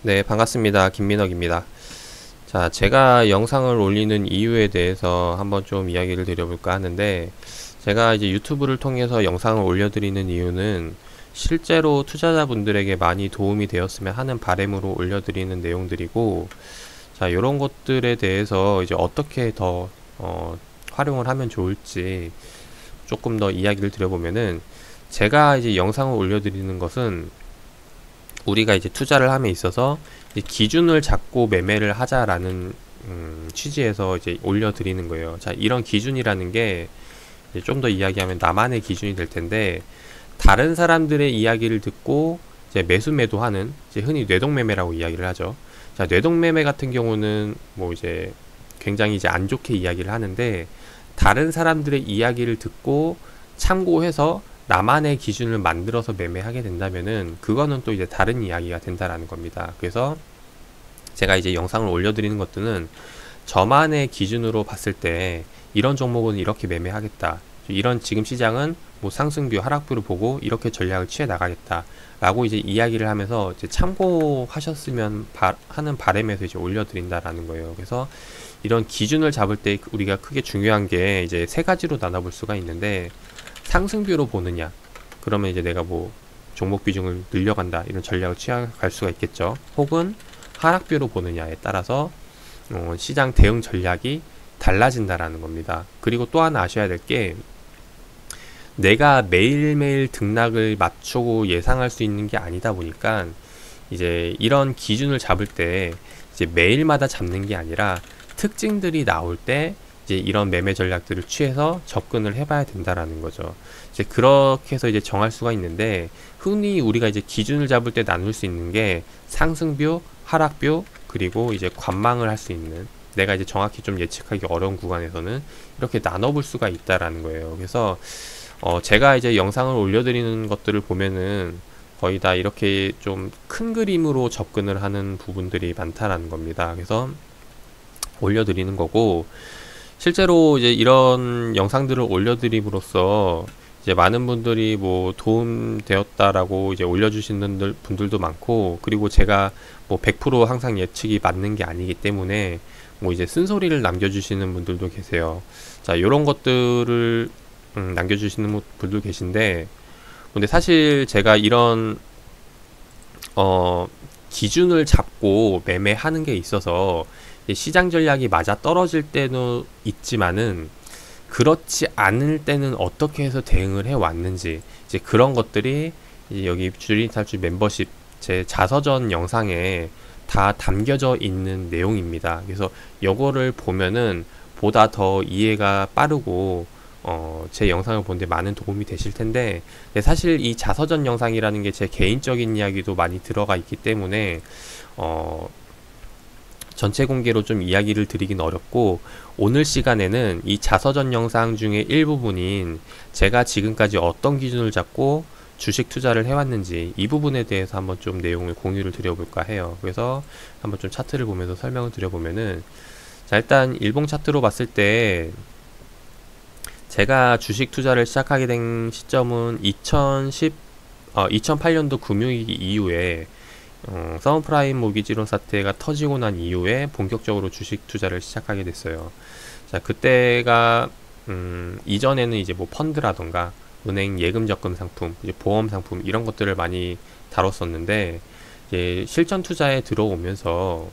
네, 반갑습니다. 김민혁입니다. 자, 제가 영상을 올리는 이유에 대해서 한번 좀 이야기를 드려볼까 하는데, 제가 이제 유튜브를 통해서 영상을 올려드리는 이유는 실제로 투자자분들에게 많이 도움이 되었으면 하는 바람으로 올려드리는 내용들이고, 자, 이런 것들에 대해서 이제 어떻게 더, 활용을 하면 좋을지 조금 더 이야기를 드려보면은, 제가 이제 영상을 올려드리는 것은 우리가 이제 투자를 함에 있어서 이제 기준을 잡고 매매를 하자라는 취지에서 이제 올려드리는 거예요. 자, 이런 기준이라는 게 좀 더 이야기하면 나만의 기준이 될 텐데, 다른 사람들의 이야기를 듣고 이제 매수 매도하는, 이제 흔히 뇌동매매라고 이야기를 하죠. 자, 뇌동매매 같은 경우는 뭐 이제 굉장히 이제 안 좋게 이야기를 하는데, 다른 사람들의 이야기를 듣고 참고해서 나만의 기준을 만들어서 매매하게 된다면은 그거는 또 이제 다른 이야기가 된다라는 겁니다. 그래서 제가 이제 영상을 올려드리는 것들은 저만의 기준으로 봤을 때 이런 종목은 이렇게 매매하겠다, 이런 지금 시장은 뭐 상승뷰 하락뷰를 보고 이렇게 전략을 취해 나가겠다 라고 이제 이야기를 하면서 이제 참고하셨으면 하는 바람에서 이제 올려드린다라는 거예요. 그래서 이런 기준을 잡을 때 우리가 크게 중요한 게 이제 세 가지로 나눠볼 수가 있는데, 상승뷰로 보느냐, 그러면 이제 내가 뭐 종목 비중을 늘려간다 이런 전략을 취할 수가 있겠죠. 혹은 하락뷰로 보느냐에 따라서 시장 대응 전략이 달라진다라는 겁니다. 그리고 또 하나 아셔야 될 게, 내가 매일매일 등락을 맞추고 예상할 수 있는 게 아니다 보니까 이제 이런 기준을 잡을 때 이제 매일마다 잡는 게 아니라 특징들이 나올 때 이제 이런 매매 전략들을 취해서 접근을 해봐야 된다라는 거죠. 이제 그렇게 해서 이제 정할 수가 있는데, 흔히 우리가 이제 기준을 잡을 때 나눌 수 있는 게 상승뷰, 하락뷰, 그리고 이제 관망을 할 수 있는, 내가 이제 정확히 좀 예측하기 어려운 구간에서는 이렇게 나눠볼 수가 있다라는 거예요. 그래서 제가 이제 영상을 올려드리는 것들을 보면은 거의 다 이렇게 좀 큰 그림으로 접근을 하는 부분들이 많다라는 겁니다. 그래서 올려드리는 거고, 실제로 이제 이런 영상들을 올려드림으로써 이제 많은 분들이 뭐 도움되었다라고 이제 올려주시는 분들도 많고, 그리고 제가 뭐 100% 항상 예측이 맞는 게 아니기 때문에 뭐 이제 쓴소리를 남겨주시는 분들도 계세요. 자, 이런 것들을 남겨주시는 분들 계신데, 근데 사실 제가 이런 기준을 잡고 매매하는 게 있어서 시장 전략이 맞아 떨어질 때는 있지만은, 그렇지 않을 때는 어떻게 해서 대응을 해 왔는지, 이제 그런 것들이 이제 여기 주린 탈출 멤버십 제 자서전 영상에 다 담겨져 있는 내용입니다. 그래서 요거를 보면은 보다 더 이해가 빠르고 제 영상을 보는데 많은 도움이 되실 텐데, 사실 이 자서전 영상이라는 게 제 개인적인 이야기도 많이 들어가 있기 때문에 전체 공개로 좀 이야기를 드리긴 어렵고, 오늘 시간에는 이 자서전 영상 중에 일부분인 제가 지금까지 어떤 기준을 잡고 주식 투자를 해왔는지 이 부분에 대해서 한번 좀 내용을 공유를 드려볼까 해요. 그래서 한번 좀 차트를 보면서 설명을 드려보면은, 자, 일단 일봉 차트로 봤을 때 제가 주식 투자를 시작하게 된 시점은 2008년도 금융위기 이후에 서브프라임 모기지론 사태가 터지고 난 이후에 본격적으로 주식 투자를 시작하게 됐어요. 자, 그때가 이전에는 이제 뭐 펀드라던가 은행 예금 적금 상품, 이제 보험 상품 이런 것들을 많이 다뤘었는데, 이제 실전 투자에 들어오면서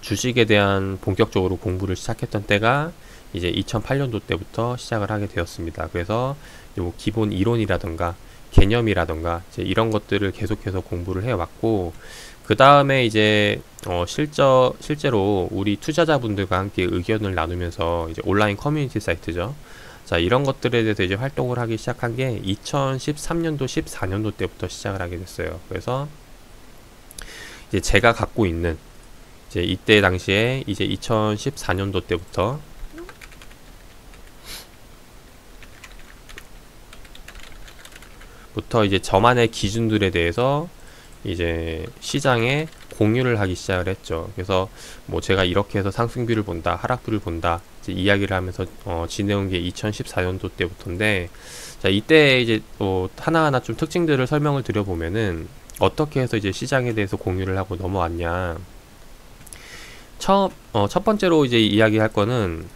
주식에 대한 본격적으로 공부를 시작했던 때가 이제 2008년도 때부터 시작을 하게 되었습니다. 그래서 뭐 기본 이론이라던가 개념이라던가 이제 이런 것들을 계속해서 공부를 해왔고, 그 다음에 이제 실제로 우리 투자자분들과 함께 의견을 나누면서 이제 온라인 커뮤니티 사이트죠. 자, 이런 것들에 대해서 이제 활동을 하기 시작한 게 2013년도 14년도 때부터 시작을 하게 됐어요. 그래서 이제 제가 갖고 있는 이제 이때 당시에 이제 2014년도 때부터 이제 저만의 기준들에 대해서 이제 시장에 공유를 하기 시작을 했죠. 그래서 뭐 제가 이렇게 해서 상승비를 본다, 하락비를 본다, 이제 이야기를 하면서 지내온 게 2014년도 때부터인데, 자, 이때 이제 하나하나 좀 특징들을 설명을 드려보면은, 어떻게 해서 이제 시장에 대해서 공유를 하고 넘어왔냐. 첫 번째로 이제 이야기할 거는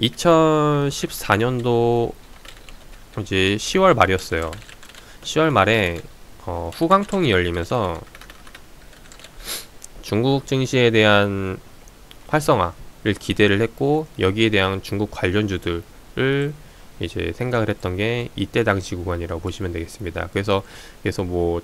2014년도 이제 10월 말이었어요. 10월 말에 후광통이 열리면서 중국 증시에 대한 활성화를 기대를 했고, 여기에 대한 중국 관련주들을 이제 생각을 했던 게 이때 당시 구간이라고 보시면 되겠습니다. 그래서 뭐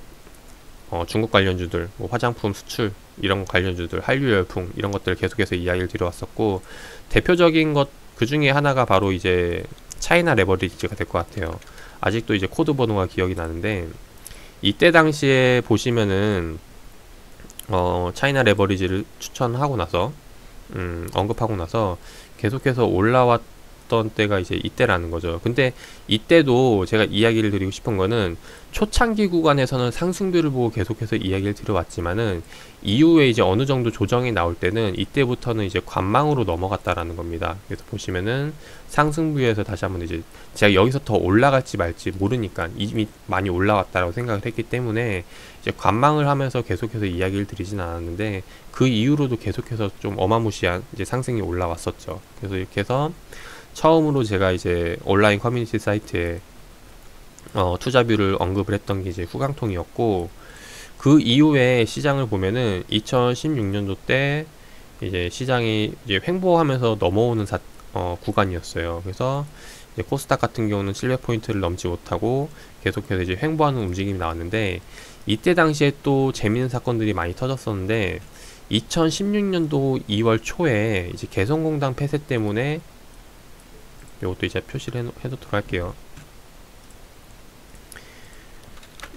중국 관련주들, 뭐 화장품 수출 이런 관련주들, 한류 열풍 이런 것들을 계속해서 이야기를 드려왔었고, 대표적인 것 그 중에 하나가 바로 이제 차이나 레버리지가 될 것 같아요. 아직도 이제 코드 번호가 기억이 나는데, 이때 당시에 보시면은 차이나 레버리지를 추천하고 나서 언급하고 나서 계속해서 올라왔던 때가 이제 이때라는 거죠. 근데 이때도 제가 이야기를 드리고 싶은 거는, 초창기 구간에서는 상승률을 보고 계속해서 이야기를 드려왔지만은 이후에 이제 어느 정도 조정이 나올 때는 이때부터는 이제 관망으로 넘어갔다라는 겁니다. 그래서 보시면은 상승부에서 다시 한번 이제 제가 여기서 더 올라갈지 말지 모르니까 이미 많이 올라왔다라고 생각을 했기 때문에 이제 관망을 하면서 계속해서 이야기를 드리진 않았는데, 그 이후로도 계속해서 좀 어마무시한 이제 상승이 올라왔었죠. 그래서 이렇게 해서 처음으로 제가 이제 온라인 커뮤니티 사이트에 투자뷰를 언급을 했던 게 이제 후광통이었고, 그 이후에 시장을 보면은 2016년도 때 이제 시장이 이제 횡보하면서 넘어오는 구간이었어요. 그래서 이제 코스닥 같은 경우는 700포인트를 넘지 못하고 계속해서 이제 횡보하는 움직임이 나왔는데, 이때 당시에 또 재미있는 사건들이 많이 터졌었는데, 2016년도 2월 초에 이제 개성공단 폐쇄 때문에, 이것도 이제 표시를 해놓도록 할게요.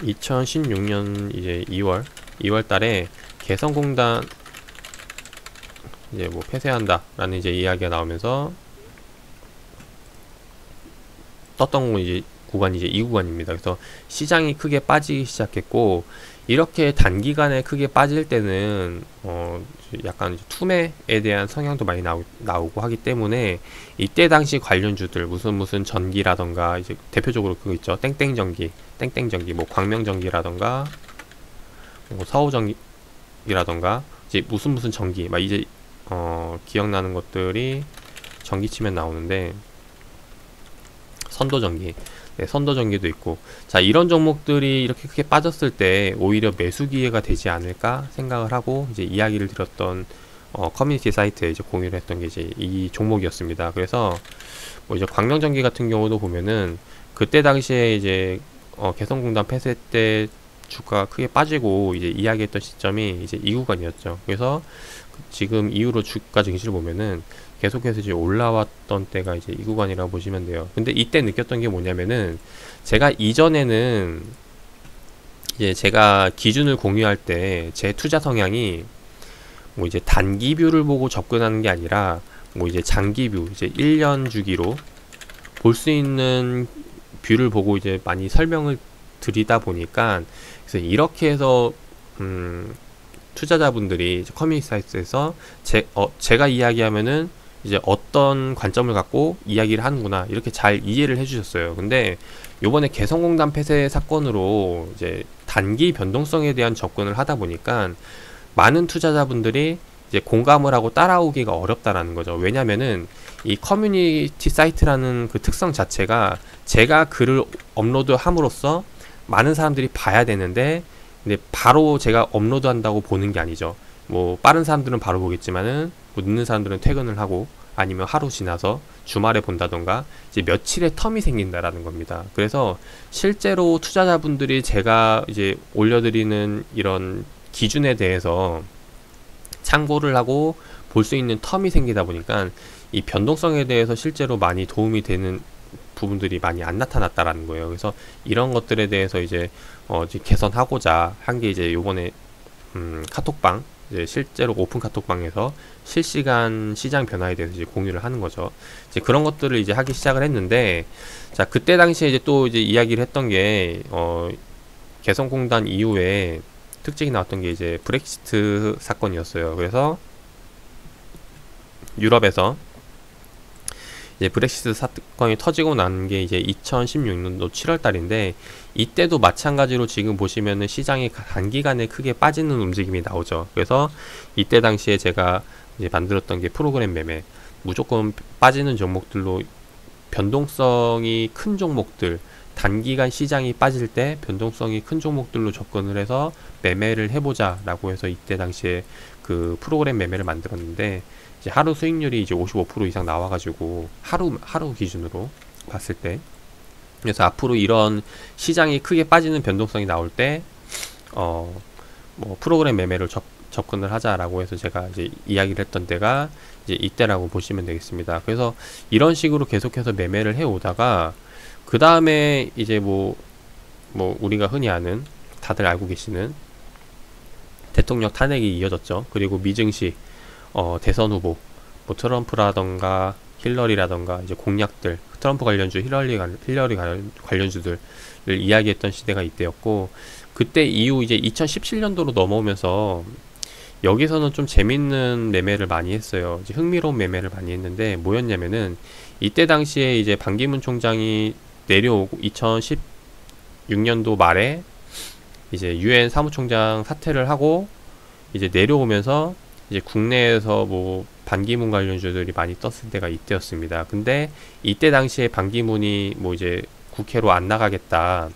2016년 이제 2월 달에 개성공단 이제 뭐 폐쇄한다 라는 이제 이야기가 나오면서 떴던 이제 구간이 이제 이 구간입니다. 그래서 시장이 크게 빠지기 시작했고, 이렇게 단기간에 크게 빠질 때는 약간 이제 투매에 대한 성향도 많이 나오고 하기 때문에, 이때 당시 관련주들 무슨 전기라던가, 이제 대표적으로 그거 있죠, 땡땡전기, 뭐 광명전기라던가 뭐 서우전기라던가, 이제 무슨 전기 막 이제 기억나는 것들이 전기 치면 나오는데, 선도전기, 네, 선도전기도 있고, 자, 이런 종목들이 이렇게 크게 빠졌을 때 오히려 매수 기회가 되지 않을까 생각을 하고 이제 이야기를 드렸던 커뮤니티 사이트에 이제 공유를 했던 게 이제 이 종목이었습니다. 그래서 뭐 이제 광명전기 같은 경우도 보면은 그때 당시에 이제 개성공단 폐쇄 때 주가가 크게 빠지고 이제 이야기했던 시점이 이제 이 구간이었죠. 그래서 지금 이후로 주가 증시를 보면은 계속해서 이제 올라왔던 때가 이제 이 구간이라고 보시면 돼요. 근데 이때 느꼈던 게 뭐냐면은, 제가 이전에는 이제 제가 기준을 공유할 때 제 투자 성향이 뭐 이제 단기 뷰를 보고 접근하는 게 아니라 뭐 이제 장기 뷰, 이제 1년 주기로 볼 수 있는 뷰를 보고 이제 많이 설명을 드리다 보니까, 그래서 이렇게 해서 투자자분들이 커뮤니티 사이트에서 제가 이야기하면은 이제 어떤 관점을 갖고 이야기를 하는구나, 이렇게 잘 이해를 해주셨어요. 근데 요번에 개성공단 폐쇄 사건으로 이제 단기 변동성에 대한 접근을 하다 보니까 많은 투자자분들이 이제 공감을 하고 따라오기가 어렵다라는 거죠. 왜냐면은 이 커뮤니티 사이트라는 그 특성 자체가, 제가 글을 업로드 함으로써 많은 사람들이 봐야 되는데, 근데 바로 제가 업로드 한다고 보는 게 아니죠. 뭐 빠른 사람들은 바로 보겠지만은 뭐 늦는 사람들은 퇴근을 하고 아니면 하루 지나서 주말에 본다던가 이제 며칠의 텀이 생긴다라는 겁니다. 그래서 실제로 투자자분들이 제가 이제 올려드리는 이런 기준에 대해서 참고를 하고 볼 수 있는 텀이 생기다 보니까 이 변동성에 대해서 실제로 많이 도움이 되는 부분들이 많이 안 나타났다라는 거예요. 그래서 이런 것들에 대해서 이제 개선하고자 한 게 이제 요번에 카톡방, 이제 실제로 오픈 카톡방에서 실시간 시장 변화에 대해서 이제 공유를 하는 거죠. 이제 그런 것들을 이제 하기 시작을 했는데, 자, 그때 당시에 이제 또 이제 이야기를 했던 게 개성공단 이후에 특징이 나왔던 게 이제 브렉시트 사건이었어요. 그래서 유럽에서 이제 브렉시트 사건이 터지고 난 게 이제 2016년도 7월 달인데, 이때도 마찬가지로 지금 보시면은 시장이 단기간에 크게 빠지는 움직임이 나오죠. 그래서 이때 당시에 제가 이제 만들었던 게 프로그램 매매, 무조건 빠지는 종목들로 변동성이 큰 종목들, 단기간 시장이 빠질 때 변동성이 큰 종목들로 접근을 해서 매매를 해보자 라고 해서 이때 당시에 그 프로그램 매매를 만들었는데, 이제 하루 수익률이 이제 55% 이상 나와가지고 하루 기준으로 봤을 때, 그래서 앞으로 이런 시장이 크게 빠지는 변동성이 나올 때 뭐 프로그램 매매를 접근을 하자라고 해서 제가 이제 이야기를 했던 때가 이제 이때라고 보시면 되겠습니다. 그래서 이런 식으로 계속해서 매매를 해 오다가 그 다음에 이제 뭐 우리가 흔히 아는, 다들 알고 계시는 대통령 탄핵이 이어졌죠. 그리고 미증시, 대선 후보, 뭐 트럼프라던가 힐러리라던가 이제 공약들, 트럼프 관련주, 힐러리 관련주들을 이야기했던 시대가 이때였고, 그때 이후 이제 2017년도로 넘어오면서 여기서는 좀 재밌는 매매를 많이 했어요. 이제 흥미로운 매매를 많이 했는데, 뭐였냐면은 이때 당시에 이제 반기문 총장이 내려오고 2016년도 말에 이제 유엔 사무총장 사퇴를 하고 이제 내려오면서 이제 국내에서 뭐 반기문 관련주들이 많이 떴을 때가 이때였습니다. 근데 이때 당시에 반기문이 뭐 이제 국회로 안 나가겠다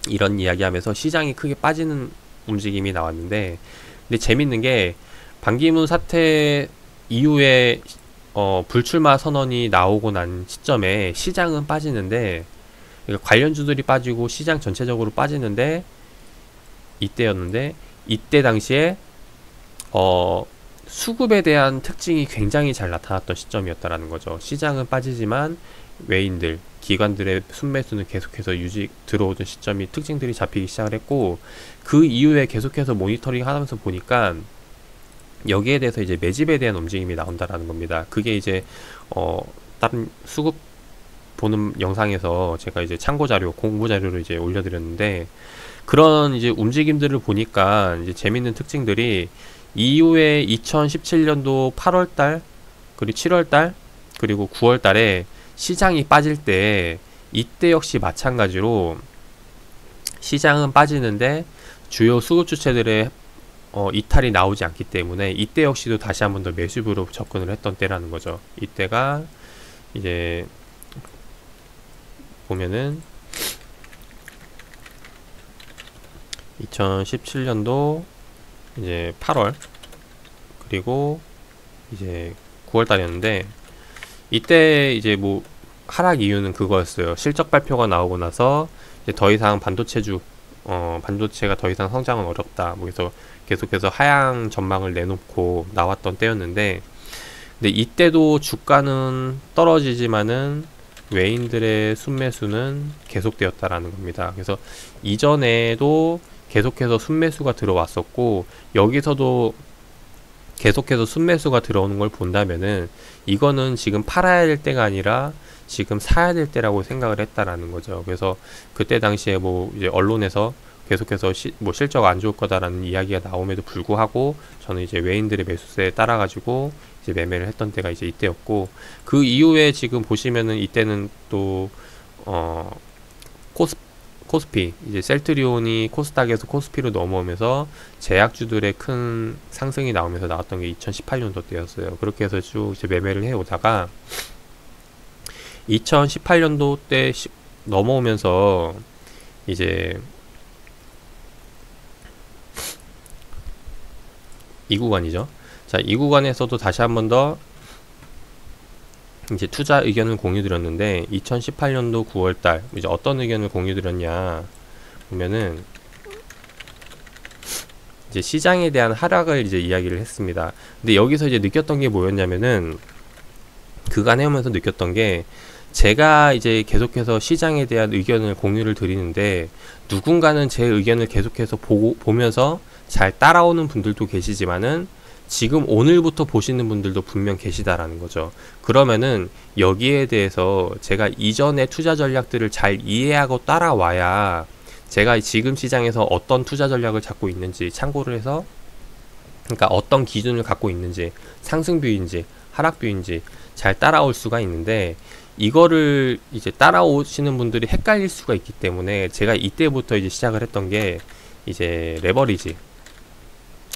이런 이야기 하면서 시장이 크게 빠지는 움직임이 나왔는데, 근데 재밌는 게 반기문 사태 이후에 불출마 선언이 나오고 난 시점에 시장은 빠지는데, 그러니까 관련주들이 빠지고 시장 전체적으로 빠지는데 이때였는데, 이때 당시에 수급에 대한 특징이 굉장히 잘 나타났던 시점이었다라는 거죠. 시장은 빠지지만 외인들, 기관들의 순매수는 계속해서 들어오던 시점이 특징들이 잡히기 시작을 했고, 그 이후에 계속해서 모니터링 하면서 보니까 여기에 대해서 이제 매집에 대한 움직임이 나온다라는 겁니다. 그게 이제 다른 수급 보는 영상에서 제가 이제 참고 자료, 공부 자료를 이제 올려드렸는데, 그런 이제 움직임들을 보니까 이제 재밌는 특징들이, 이후에 2017년도 8월달, 그리고 7월달, 그리고 9월달에 시장이 빠질 때, 이때 역시 마찬가지로 시장은 빠지는데 주요 수급 주체들의 이탈이 나오지 않기 때문에 이때 역시도 다시 한 번 더 매수입으로 접근을 했던 때라는 거죠. 이때가 이제 보면은 2017년도 이제 8월 그리고 이제 9월 달이었는데, 이때 이제 뭐 하락 이유는 그거였어요. 실적 발표가 나오고 나서 이제 더 이상 반도체가 더 이상 성장은 어렵다, 뭐 그래서 계속해서 하향 전망을 내놓고 나왔던 때였는데, 근데 이때도 주가는 떨어지지만은 외인들의 순매수는 계속되었다라는 겁니다. 그래서 이전에도 계속해서 순매수가 들어왔었고, 여기서도 계속해서 순매수가 들어오는 걸 본다면은 이거는 지금 팔아야 될 때가 아니라 지금 사야 될 때라고 생각을 했다라는 거죠. 그래서 그때 당시에 뭐 이제 언론에서 계속해서 뭐 실적 안 좋을 거다라는 이야기가 나옴에도 불구하고 저는 이제 외인들의 매수세에 따라 가지고 이제 매매를 했던 때가 이제 이때였고, 그 이후에 지금 보시면은 이때는 또 코스피, 이제 셀트리온이 코스닥에서 코스피로 넘어오면서 제약주들의 큰 상승이 나오면서 나왔던 게 2018년도 때였어요. 그렇게 해서 쭉 이제 매매를 해오다가 2018년도 때 넘어오면서 이제 이 구간이죠. 자, 이 구간에서도 다시 한 번 더 이제 투자 의견을 공유 드렸는데, 2018년도 9월달 이제 어떤 의견을 공유 드렸냐 보면은 이제 시장에 대한 하락을 이제 이야기를 했습니다. 근데 여기서 이제 느꼈던 게 뭐였냐면은, 그간 해오면서 느꼈던 게, 제가 이제 계속해서 시장에 대한 의견을 공유를 드리는데 누군가는 제 의견을 계속해서 보면서 잘 따라오는 분들도 계시지만은 지금 오늘부터 보시는 분들도 분명 계시다라는 거죠. 그러면은 여기에 대해서 제가 이전의 투자 전략들을 잘 이해하고 따라와야 제가 지금 시장에서 어떤 투자 전략을 잡고 있는지 참고를 해서, 그러니까 어떤 기준을 갖고 있는지, 상승뷰인지 하락뷰인지 잘 따라올 수가 있는데, 이거를 이제 따라오시는 분들이 헷갈릴 수가 있기 때문에 제가 이때부터 이제 시작을 했던 게 이제 레버리지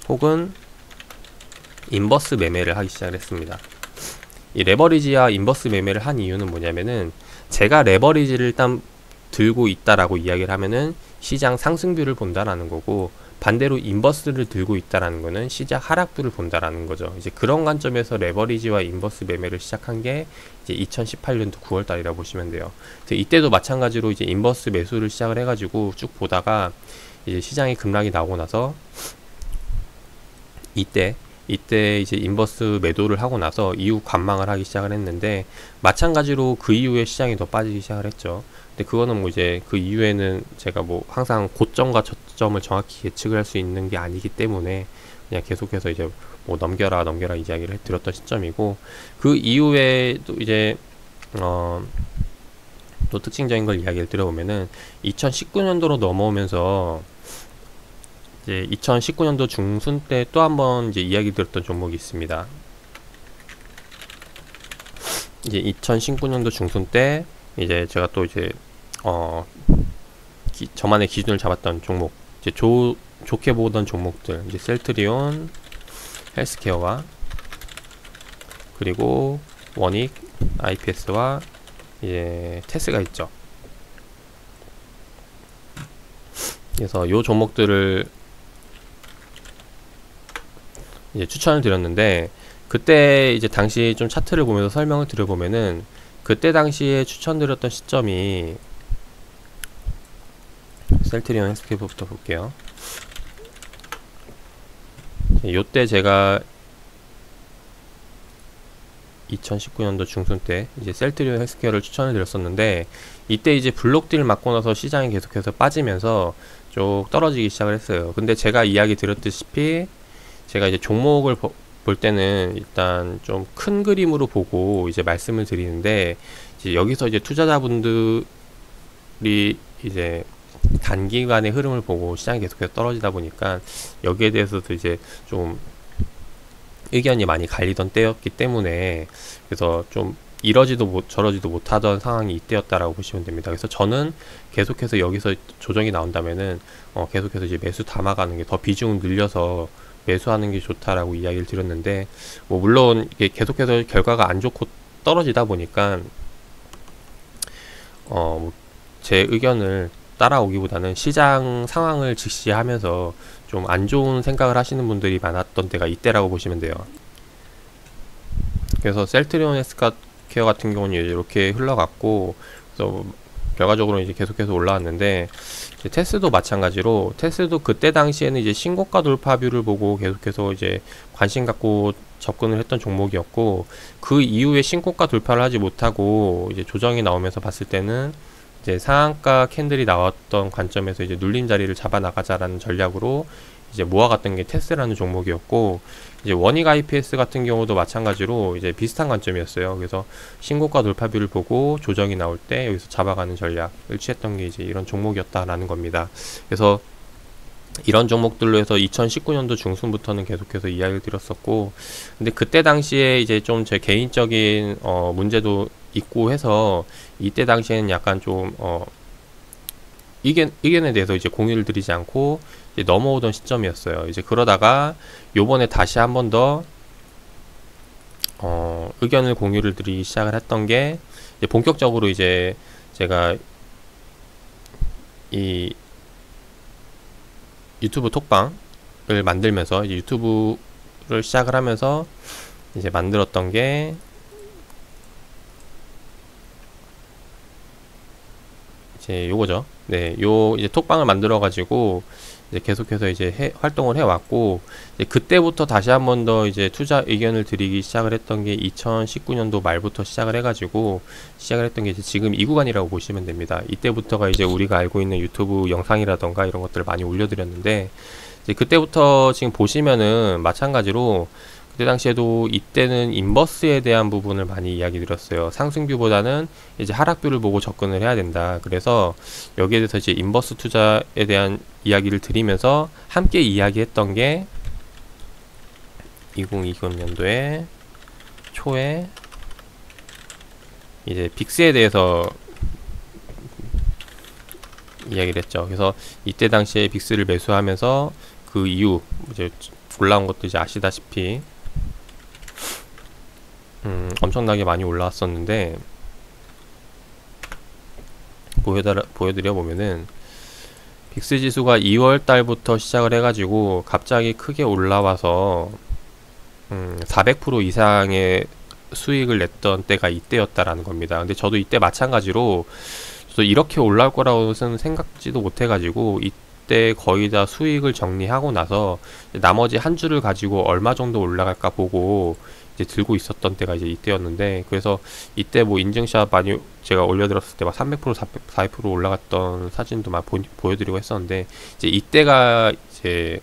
혹은 인버스 매매를 하기 시작을 했습니다. 이 레버리지와 인버스 매매를 한 이유는 뭐냐면은, 제가 레버리지를 일단 들고 있다라고 이야기를 하면은 시장 상승뷰를 본다라는 거고, 반대로 인버스를 들고 있다라는 거는 시장 하락뷰를 본다라는 거죠. 이제 그런 관점에서 레버리지와 인버스 매매를 시작한 게 이제 2018년도 9월 달이라고 보시면 돼요. 이때도 마찬가지로 이제 인버스 매수를 시작을 해가지고 쭉 보다가 이제 시장이 급락이 나오고 나서 이때 이제 인버스 매도를 하고 나서 이후 관망을 하기 시작을 했는데, 마찬가지로 그 이후에 시장이 더 빠지기 시작을 했죠. 근데 그거는 뭐 이제 그 이후에는 제가 뭐 항상 고점과 저점을 정확히 예측을 할 수 있는 게 아니기 때문에 그냥 계속해서 이제 뭐 넘겨라 이야기를 드렸던 시점이고, 그 이후에 또 이제 또 특징적인 걸 이야기를 드려보면은 2019년도로 넘어오면서 이제 2019년도 중순 때 또 한번 이제 이야기 드렸던 종목이 있습니다. 이제 2019년도 중순 때 이제 제가 또 이제 저만의 기준을 잡았던 종목, 이제 좋게 보던 종목들, 이제 셀트리온, 헬스케어와 그리고 원익, IPS와 이제 테스가 있죠. 그래서 요 종목들을 이제 추천을 드렸는데, 그때 이제 당시 좀 차트를 보면서 설명을 드려보면은, 그때 당시에 추천드렸던 시점이 셀트리온 헬스케어부터 볼게요. 요때 제가 2019년도 중순 때 이제 셀트리온 헬스케어를 추천을 드렸었는데, 이때 이제 블록딜 맞고 나서 시장이 계속해서 빠지면서 쭉 떨어지기 시작을 했어요. 근데 제가 이야기 드렸다시피 제가 이제 종목을 볼 때는 일단 좀 큰 그림으로 보고 이제 말씀을 드리는데, 이제 여기서 이제 투자자분들이 이제 단기간의 흐름을 보고 시장이 계속해서 떨어지다 보니까 여기에 대해서도 이제 좀 의견이 많이 갈리던 때였기 때문에, 그래서 좀 이러지도 저러지도 못하던 상황이 이때였다라고 보시면 됩니다. 그래서 저는 계속해서 여기서 조정이 나온다면은 계속해서 이제 매수 담아가는 게, 더 비중을 늘려서 매수하는 게 좋다라고 이야기를 드렸는데, 뭐 물론 이게 계속해서 결과가 안 좋고 떨어지다 보니까 제 의견을 따라오기보다는 시장 상황을 직시하면서 좀 안 좋은 생각을 하시는 분들이 많았던 때가 이때라고 보시면 돼요. 그래서 셀트리온 헬스케어 같은 경우는 이렇게 흘러갔고, 그래서 결과적으로 이제 계속해서 올라왔는데, 이제 테스도 마찬가지로, 테스도 그때 당시에는 이제 신고가 돌파뷰를 보고 계속해서 이제 관심 갖고 접근을 했던 종목이었고, 그 이후에 신고가 돌파를 하지 못하고 이제 조정이 나오면서 봤을 때는 이제 상한가 캔들이 나왔던 관점에서 이제 눌림 자리를 잡아 나가자라는 전략으로 이제 모아갔던 게 테스라는 종목이었고, 이제 원익 IPS 같은 경우도 마찬가지로 이제 비슷한 관점이었어요. 그래서 신고가 돌파뷰를 보고 조정이 나올 때 여기서 잡아가는 전략을 취했던 게 이제 이런 종목이었다라는 겁니다. 그래서 이런 종목들로 해서 2019년도 중순부터는 계속해서 이야기를 드렸었고, 근데 그때 당시에 이제 좀 제 개인적인 문제도 있고 해서 이때 당시에는 약간 좀 의견에 대해서 이제 공유를 드리지 않고 이제 넘어오던 시점이었어요. 이제 그러다가 요번에 다시 한 번 더 의견을 공유를 드리기 시작을 했던 게, 이제 본격적으로 이제 제가 이 유튜브 톡방을 만들면서, 이제 유튜브를 시작을 하면서 이제 만들었던 게 이제 요거죠. 네, 요 이제 톡방을 만들어 가지고 이제 계속해서 이제 활동을 해왔고, 이제 그때부터 다시 한 번 더 이제 투자 의견을 드리기 시작을 했던 게 2019년도 말부터 시작을 해가지고 시작을 했던 게 이제 지금 이 구간이라고 보시면 됩니다. 이때부터가 이제 우리가 알고 있는 유튜브 영상이라던가 이런 것들을 많이 올려드렸는데, 이제 그때부터 지금 보시면은 마찬가지로 그때 당시에도 이때는 인버스에 대한 부분을 많이 이야기 드렸어요. 상승뷰보다는 이제 하락뷰를 보고 접근을 해야 된다. 그래서 여기에 대해서 이제 인버스 투자에 대한 이야기를 드리면서 함께 이야기했던 게 2020년도에 초에 이제 빅스에 대해서 이야기를 했죠. 그래서 이때 당시에 빅스를 매수하면서 그 이후 이제 올라온 것도 이제 아시다시피 엄청나게 많이 올라왔었는데, 보여드려 보면은 빅스 지수가 2월 달부터 시작을 해가지고 갑자기 크게 올라와서 400% 이상의 수익을 냈던 때가 이때였다라는 겁니다. 근데 저도 이때 마찬가지로 저도 이렇게 올라올 거라고는 생각지도 못해가지고 이때 거의 다 수익을 정리하고 나서 나머지 한 주를 가지고 얼마 정도 올라갈까 보고 이제 들고 있었던 때가 이제 이때였는데, 그래서 이때 뭐 인증샷 많이 제가 올려드렸을 때 막 300% 400% 올라갔던 사진도 막 보여드리고 했었는데, 이제 이때가 이제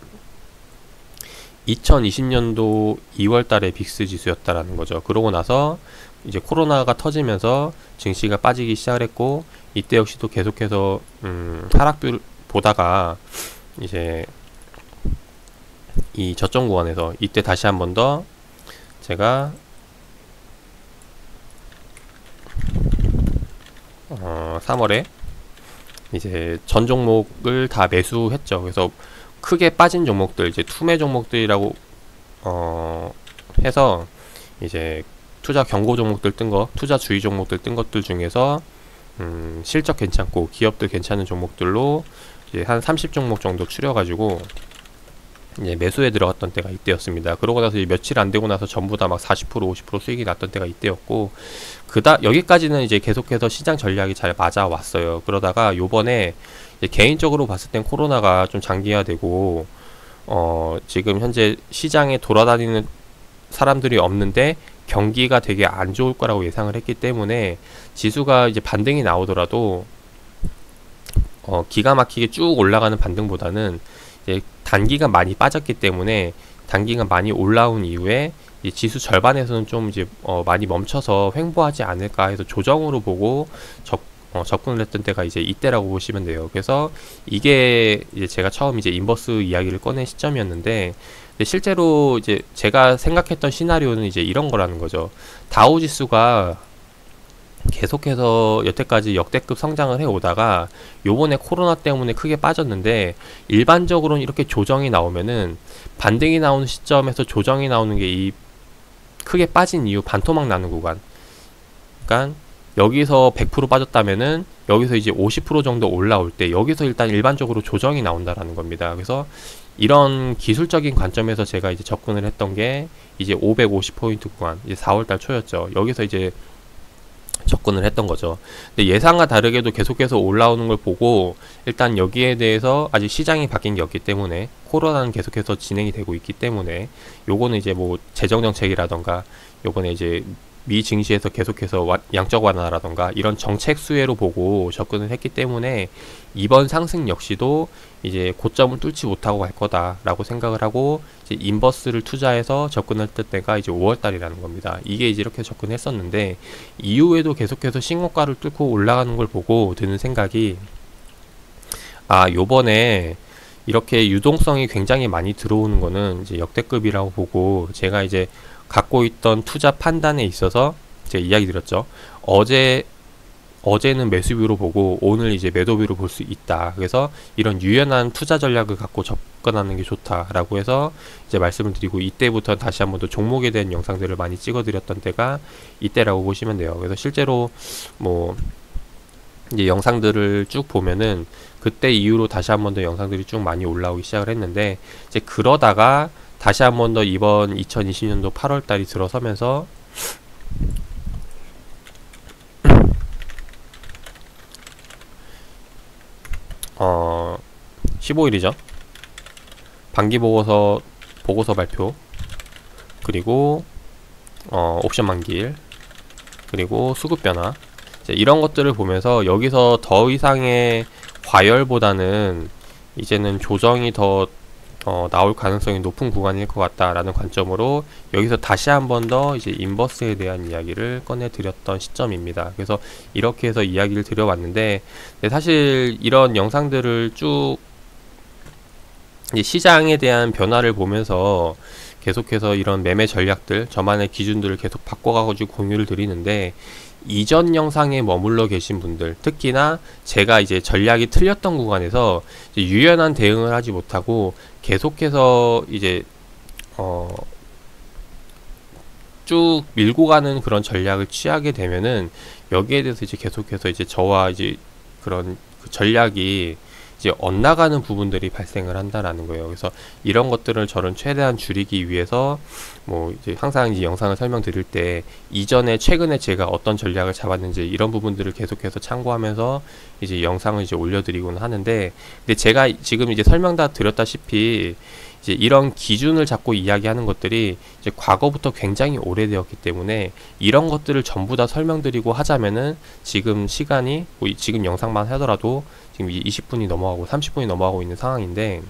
2020년도 2월 달에 빅스 지수였다라는 거죠. 그러고 나서 이제 코로나가 터지면서 증시가 빠지기 시작을 했고, 이때 역시도 계속해서 하락뷰를 보다가 이제 이 저점 구간에서 이때 다시 한 번 더 제가 3월에 이제 전 종목을 다 매수했죠. 그래서 크게 빠진 종목들, 이제 투매 종목들이라고 해서 이제 투자 경고 종목들 뜬 거, 투자 주의 종목들 뜬 것들 중에서 실적 괜찮고 기업들 괜찮은 종목들로 이제 한 30종목 정도 추려가지고 이제 매수에 들어갔던 때가 이때였습니다. 그러고 나서 며칠 안 되고 나서 전부 다 막 40% 50% 수익이 났던 때가 이때였고, 여기까지는 이제 계속해서 시장 전략이 잘 맞아왔어요. 그러다가 요번에 개인적으로 봤을 땐 코로나가 좀 장기화되고 지금 현재 시장에 돌아다니는 사람들이 없는데 경기가 되게 안 좋을 거라고 예상을 했기 때문에 지수가 이제 반등이 나오더라도 기가 막히게 쭉 올라가는 반등보다는 이제 단기가 많이 빠졌기 때문에 단기가 많이 올라온 이후에 이제 지수 절반에서는 좀 이제 많이 멈춰서 횡보하지 않을까 해서 조정으로 보고 접근을 했던 때가 이제 이때라고 보시면 돼요. 그래서 이게 이제 제가 처음 이제 인버스 이야기를 꺼낸 시점이었는데, 근데 실제로 이제 제가 생각했던 시나리오는 이제 이런 거라는 거죠. 다우 지수가 계속해서 여태까지 역대급 성장을 해 오다가 요번에 코로나 때문에 크게 빠졌는데, 일반적으로는 이렇게 조정이 나오면은 반등이 나오는 시점에서 조정이 나오는 게 이 크게 빠진 이후 반토막 나는 구간, 그러니까 여기서 100% 빠졌다면은 여기서 이제 50% 정도 올라올 때 여기서 일단 일반적으로 조정이 나온다라는 겁니다. 그래서 이런 기술적인 관점에서 제가 이제 접근을 했던 게 이제 550포인트 구간, 이제 4월달 초였죠. 여기서 이제 접근을 했던 거죠. 근데 예상과 다르게도 계속해서 올라오는 걸 보고 일단 여기에 대해서 아직 시장이 바뀐 게 없기 때문에, 코로나는 계속해서 진행이 되고 있기 때문에 요거는 이제 뭐 재정 정책이라던가 요번에 이제 미 증시에서 계속해서 양적 완화라던가 이런 정책 수혜로 보고 접근을 했기 때문에 이번 상승 역시도 이제 고점을 뚫지 못하고 갈 거다라고 생각을 하고 이제 인버스를 투자해서 접근했던 때가 이제 5월달이라는 겁니다. 이게 이제 이렇게 접근했었는데, 이후에도 계속해서 신고가를 뚫고 올라가는 걸 보고 드는 생각이, 요번에 이렇게 유동성이 굉장히 많이 들어오는 거는 이제 역대급이라고 보고, 제가 이제 갖고 있던 투자 판단에 있어서 제가 이야기 드렸죠. 어제는 매수비로 보고 오늘 이제 매도비로 볼 수 있다. 그래서 이런 유연한 투자 전략을 갖고 접근하는 게 좋다라고 해서 이제 말씀을 드리고, 이때부터 다시 한번 더 종목에 대한 영상들을 많이 찍어 드렸던 때가 이때라고 보시면 돼요. 그래서 실제로 뭐 이제 영상들을 쭉 보면은 그때 이후로 다시 한번 더 영상들이 쭉 많이 올라오기 시작을 했는데, 이제 그러다가 다시 한 번 더 이번 2020년도 8월 달이 들어서면서 15일이죠. 반기 보고서 발표, 그리고 옵션 만기일, 그리고 수급 변화, 이런 것들을 보면서 여기서 더 이상의 과열보다는 이제는 조정이 더 나올 가능성이 높은 구간일 것 같다라는 관점으로 여기서 다시 한 번 더 이제 인버스에 대한 이야기를 꺼내 드렸던 시점입니다. 그래서 이렇게 해서 이야기를 드려봤는데, 사실 이런 영상들을 쭉 이제 시장에 대한 변화를 보면서 계속해서 이런 매매 전략들, 저만의 기준들을 계속 바꿔가지고 공유를 드리는데, 이전 영상에 머물러 계신 분들, 특히나 제가 이제 전략이 틀렸던 구간에서 이제 유연한 대응을 하지 못하고 계속해서 이제 쭉 밀고 가는 그런 전략을 취하게 되면은, 여기에 대해서 이제 계속해서 이제 저와 이제 그런 그 전략이 이제 엇나가는 부분들이 발생을 한다라는 거예요. 그래서 이런 것들을 저는 최대한 줄이기 위해서 뭐 이제 항상 이제 영상을 설명드릴 때 이전에 최근에 제가 어떤 전략을 잡았는지 이런 부분들을 계속해서 참고하면서 이제 영상을 이제 올려드리곤 하는데, 근데 제가 지금 이제 설명 다 드렸다시피 이제 이런 기준을 잡고 이야기하는 것들이 이제 과거부터 굉장히 오래되었기 때문에, 이런 것들을 전부 다 설명드리고 하자면은 지금 시간이 뭐 지금 영상만 하더라도 지금 20분이 넘어가고 30분이 넘어가고 있는 상황인데,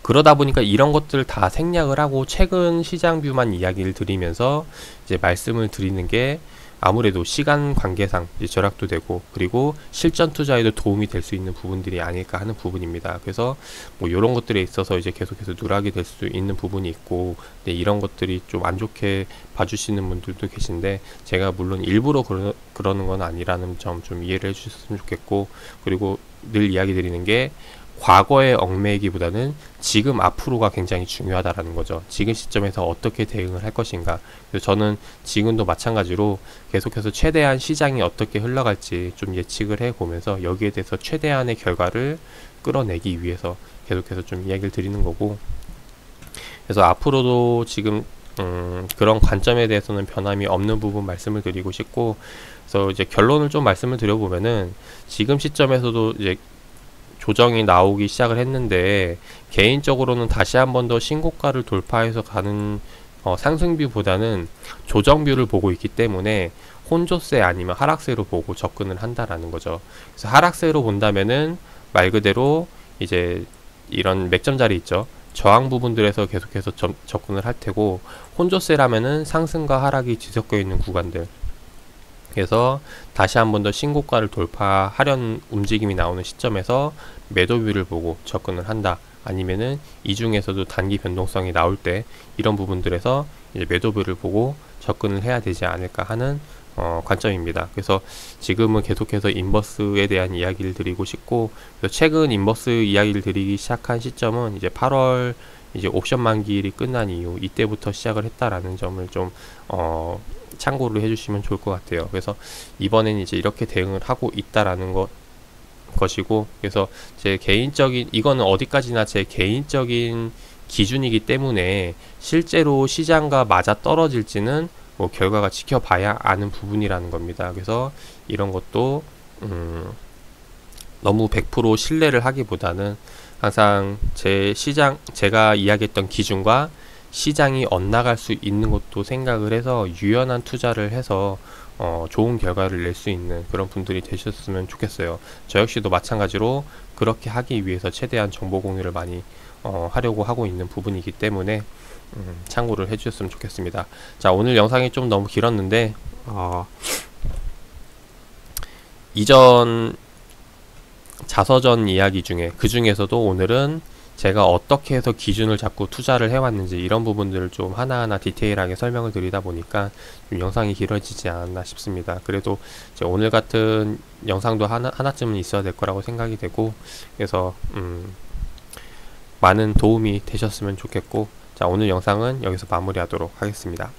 그러다 보니까 이런 것들을 다 생략을 하고 최근 시장 뷰만 이야기를 드리면서 이제 말씀을 드리는 게 아무래도 시간 관계상 이제 절약도 되고, 그리고 실전 투자에도 도움이 될 수 있는 부분들이 아닐까 하는 부분입니다. 그래서 뭐 이런 것들에 있어서 이제 계속해서 누락이 될 수 있는 부분이 있고, 근데 이런 것들이 좀 안 좋게 봐주시는 분들도 계신데, 제가 물론 일부러 그러는 건 아니라는 점 좀 이해를 해주셨으면 좋겠고, 그리고 늘 이야기 드리는 게 과거에 얽매이기보다는 지금 앞으로가 굉장히 중요하다라는 거죠. 지금 시점에서 어떻게 대응을 할 것인가. 그래서 저는 지금도 마찬가지로 계속해서 최대한 시장이 어떻게 흘러갈지 좀 예측을 해보면서 여기에 대해서 최대한의 결과를 끌어내기 위해서 계속해서 좀 이야기를 드리는 거고, 그래서 앞으로도 지금 그런 관점에 대해서는 변함이 없는 부분 말씀을 드리고 싶고, 그래서 이제 결론을 좀 말씀을 드려보면은 지금 시점에서도 이제 조정이 나오기 시작을 했는데, 개인적으로는 다시 한 번 더 신고가를 돌파해서 가는 상승뷰보다는 조정뷰를 보고 있기 때문에 혼조세 아니면 하락세로 보고 접근을 한다라는 거죠. 그래서 하락세로 본다면은 말 그대로 이제 이런 맥점 자리 있죠, 저항 부분들에서 계속해서 접근을 할 테고, 혼조세라면은 상승과 하락이 뒤섞여 있는 구간들, 그래서 다시 한 번 더 신고가를 돌파하려는 움직임이 나오는 시점에서 매도뷰를 보고 접근을 한다, 아니면은 이 중에서도 단기 변동성이 나올 때 이런 부분들에서 이제 매도뷰를 보고 접근을 해야 되지 않을까 하는 관점입니다. 그래서 지금은 계속해서 인버스에 대한 이야기를 드리고 싶고, 그래서 최근 인버스 이야기를 드리기 시작한 시점은 이제 8월 이제 옵션 만기일이 끝난 이후 이때부터 시작을 했다라는 점을 좀 참고를 해주시면 좋을 것 같아요. 그래서 이번엔 이제 이렇게 대응을 하고 있다라는 것이고, 그래서 제 개인적인, 이거는 어디까지나 제 개인적인 기준이기 때문에 실제로 시장과 맞아 떨어질지는 뭐 결과가 지켜봐야 아는 부분이라는 겁니다. 그래서 이런 것도 너무 100% 신뢰를 하기보다는 항상 제가 이야기했던 기준과 시장이 엇나갈 수 있는 것도 생각을 해서 유연한 투자를 해서 좋은 결과를 낼 수 있는 그런 분들이 되셨으면 좋겠어요. 저 역시도 마찬가지로 그렇게 하기 위해서 최대한 정보 공유를 많이 하려고 하고 있는 부분이기 때문에 참고를 해주셨으면 좋겠습니다. 자, 오늘 영상이 좀 너무 길었는데 이전 자서전 이야기 중에 그 중에서도 오늘은 제가 어떻게 해서 기준을 잡고 투자를 해왔는지 이런 부분들을 좀 하나하나 디테일하게 설명을 드리다 보니까 좀 영상이 길어지지 않았나 싶습니다. 그래도 이제 오늘 같은 영상도 하나쯤은 있어야 될 거라고 생각이 되고, 그래서 많은 도움이 되셨으면 좋겠고, 자, 오늘 영상은 여기서 마무리하도록 하겠습니다.